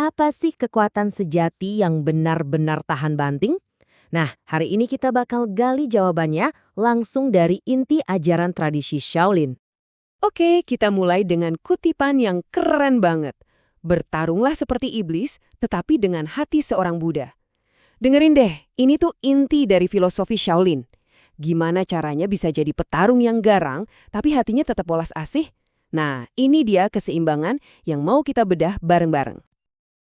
Apa sih kekuatan sejati yang benar-benar tahan banting? Nah, hari ini kita bakal gali jawabannya langsung dari inti ajaran tradisi Shaolin. Oke, kita mulai dengan kutipan yang keren banget. Bertarunglah seperti iblis, tetapi dengan hati seorang Buddha. Dengerin deh, ini tuh inti dari filosofi Shaolin. Gimana caranya bisa jadi petarung yang garang, tapi hatinya tetap polas asih? Nah, ini dia keseimbangan yang mau kita bedah bareng-bareng.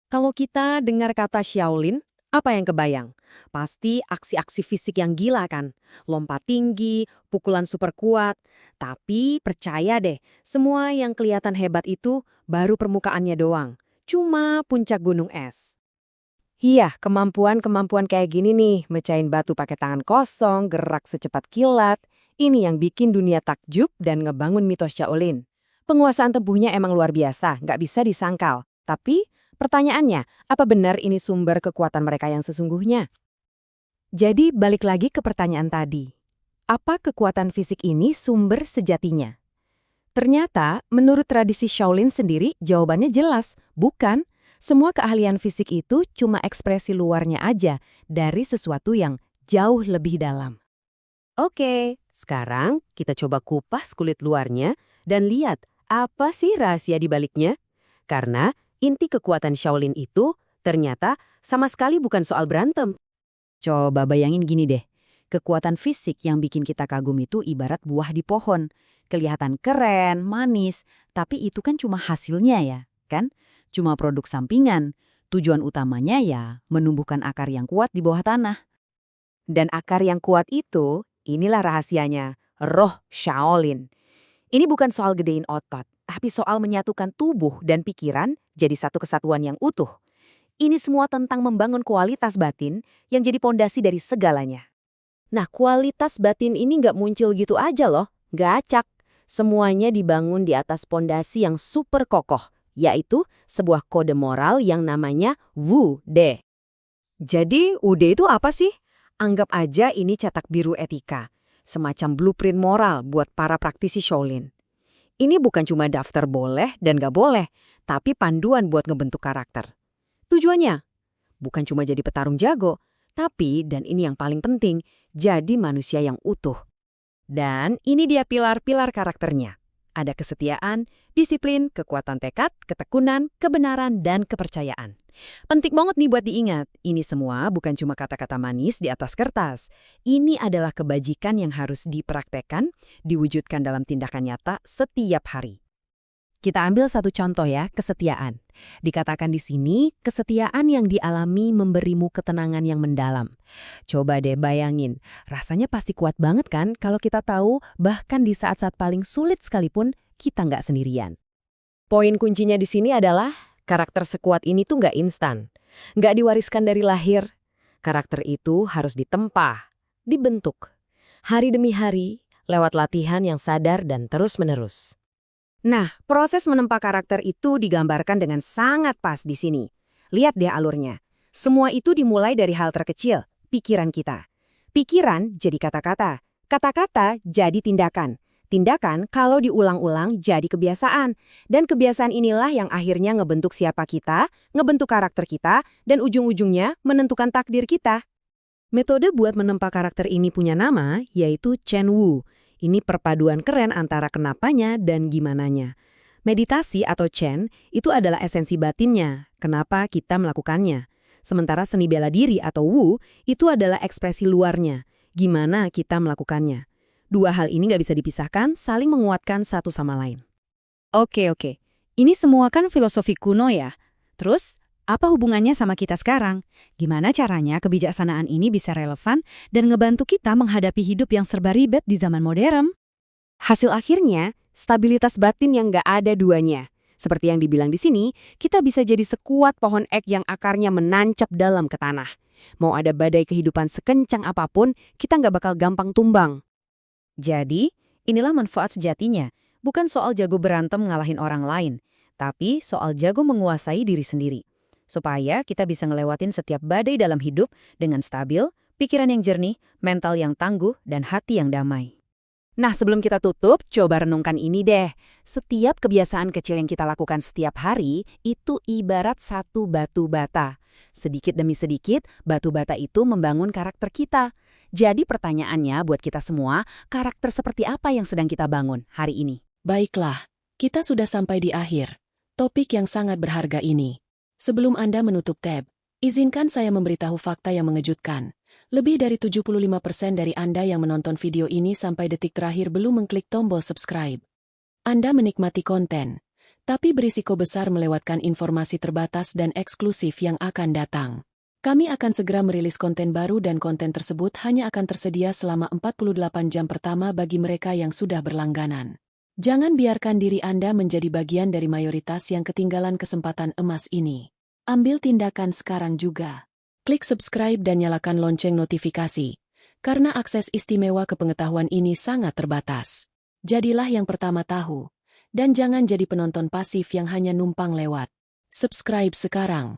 Kalau kita dengar kata Shaolin, apa yang kebayang? Pasti aksi-aksi fisik yang gila kan? Lompat tinggi, pukulan super kuat. Tapi percaya deh, semua yang kelihatan hebat itu baru permukaannya doang. Cuma puncak gunung es. Iya, kemampuan-kemampuan kayak gini nih, mecahin batu pakai tangan kosong, gerak secepat kilat, ini yang bikin dunia takjub dan ngebangun mitos Shaolin. Penguasaan tubuhnya emang luar biasa, nggak bisa disangkal. Tapi, pertanyaannya, apa benar ini sumber kekuatan mereka yang sesungguhnya? Jadi, balik lagi ke pertanyaan tadi. Apa kekuatan fisik ini sumber sejatinya? Ternyata, menurut tradisi Shaolin sendiri, jawabannya jelas, bukan. Semua keahlian fisik itu cuma ekspresi luarnya aja dari sesuatu yang jauh lebih dalam. Oke, sekarang kita coba kupas kulit luarnya dan lihat apa sih rahasia di baliknya. Karena inti kekuatan Shaolin itu ternyata sama sekali bukan soal berantem. Coba bayangin gini deh, kekuatan fisik yang bikin kita kagum itu ibarat buah di pohon. Kelihatan keren, manis, tapi itu kan cuma hasilnya ya, kan? Cuma produk sampingan. Tujuan utamanya ya menumbuhkan akar yang kuat di bawah tanah. Dan akar yang kuat itu, inilah rahasianya, roh Shaolin. Ini bukan soal gedein otot, tapi soal menyatukan tubuh dan pikiran jadi satu kesatuan yang utuh. Ini semua tentang membangun kualitas batin yang jadi pondasi dari segalanya. Nah, kualitas batin ini nggak muncul gitu aja loh, nggak acak. Semuanya dibangun di atas pondasi yang super kokoh, yaitu sebuah kode moral yang namanya Wu De. Jadi, UD itu apa sih? Anggap aja ini cetak biru etika, semacam blueprint moral buat para praktisi Shaolin. Ini bukan cuma daftar boleh dan gak boleh, tapi panduan buat ngebentuk karakter. Tujuannya? Bukan cuma jadi petarung jago, tapi, dan ini yang paling penting, jadi manusia yang utuh. Dan ini dia pilar-pilar karakternya. Ada kesetiaan, disiplin, kekuatan tekad, ketekunan, kebenaran, dan kepercayaan. Penting banget nih buat diingat, ini semua bukan cuma kata-kata manis di atas kertas. Ini adalah kebajikan yang harus dipraktekkan, diwujudkan dalam tindakan nyata setiap hari. Kita ambil satu contoh ya, kesetiaan. Dikatakan di sini, kesetiaan yang dialami memberimu ketenangan yang mendalam. Coba deh bayangin, rasanya pasti kuat banget kan kalau kita tahu bahkan di saat-saat paling sulit sekalipun kita nggak sendirian. Poin kuncinya di sini adalah karakter sekuat ini tuh nggak instan. Nggak diwariskan dari lahir. Karakter itu harus ditempa, dibentuk. Hari demi hari, lewat latihan yang sadar dan terus-menerus. Nah, proses menempa karakter itu digambarkan dengan sangat pas di sini. Lihat deh alurnya. Semua itu dimulai dari hal terkecil, pikiran kita. Pikiran jadi kata-kata, kata-kata jadi tindakan. Tindakan kalau diulang-ulang jadi kebiasaan. Dan kebiasaan inilah yang akhirnya ngebentuk siapa kita, ngebentuk karakter kita, dan ujung-ujungnya menentukan takdir kita. Metode buat menempa karakter ini punya nama, yaitu Chen Wu. Ini perpaduan keren antara kenapanya dan gimananya. Meditasi atau Chen itu adalah esensi batinnya, kenapa kita melakukannya. Sementara seni bela diri atau Wu itu adalah ekspresi luarnya, gimana kita melakukannya. Dua hal ini nggak bisa dipisahkan, saling menguatkan satu sama lain. Oke. Ini semua kan filosofi kuno ya. Terus, apa hubungannya sama kita sekarang? Gimana caranya kebijaksanaan ini bisa relevan dan ngebantu kita menghadapi hidup yang serba ribet di zaman modern? Hasil akhirnya, stabilitas batin yang nggak ada duanya. Seperti yang dibilang di sini, kita bisa jadi sekuat pohon ek yang akarnya menancap dalam ke tanah. Mau ada badai kehidupan sekencang apapun, kita nggak bakal gampang tumbang. Jadi, inilah manfaat sejatinya. Bukan soal jago berantem ngalahin orang lain, tapi soal jago menguasai diri sendiri. Supaya kita bisa ngelewatin setiap badai dalam hidup dengan stabil, pikiran yang jernih, mental yang tangguh, dan hati yang damai. Nah, sebelum kita tutup, coba renungkan ini deh. Setiap kebiasaan kecil yang kita lakukan setiap hari itu ibarat satu batu bata. Sedikit demi sedikit, batu bata itu membangun karakter kita. Jadi pertanyaannya buat kita semua, karakter seperti apa yang sedang kita bangun hari ini? Baiklah, kita sudah sampai di akhir topik yang sangat berharga ini. Sebelum Anda menutup tab, izinkan saya memberitahu fakta yang mengejutkan. Lebih dari 75% dari Anda yang menonton video ini sampai detik terakhir belum mengklik tombol subscribe. Anda menikmati konten, tapi berisiko besar melewatkan informasi terbatas dan eksklusif yang akan datang. Kami akan segera merilis konten baru dan konten tersebut hanya akan tersedia selama 48 jam pertama bagi mereka yang sudah berlangganan. Jangan biarkan diri Anda menjadi bagian dari mayoritas yang ketinggalan kesempatan emas ini. Ambil tindakan sekarang juga. Klik subscribe dan nyalakan lonceng notifikasi, karena akses istimewa ke pengetahuan ini sangat terbatas. Jadilah yang pertama tahu, dan jangan jadi penonton pasif yang hanya numpang lewat. Subscribe sekarang.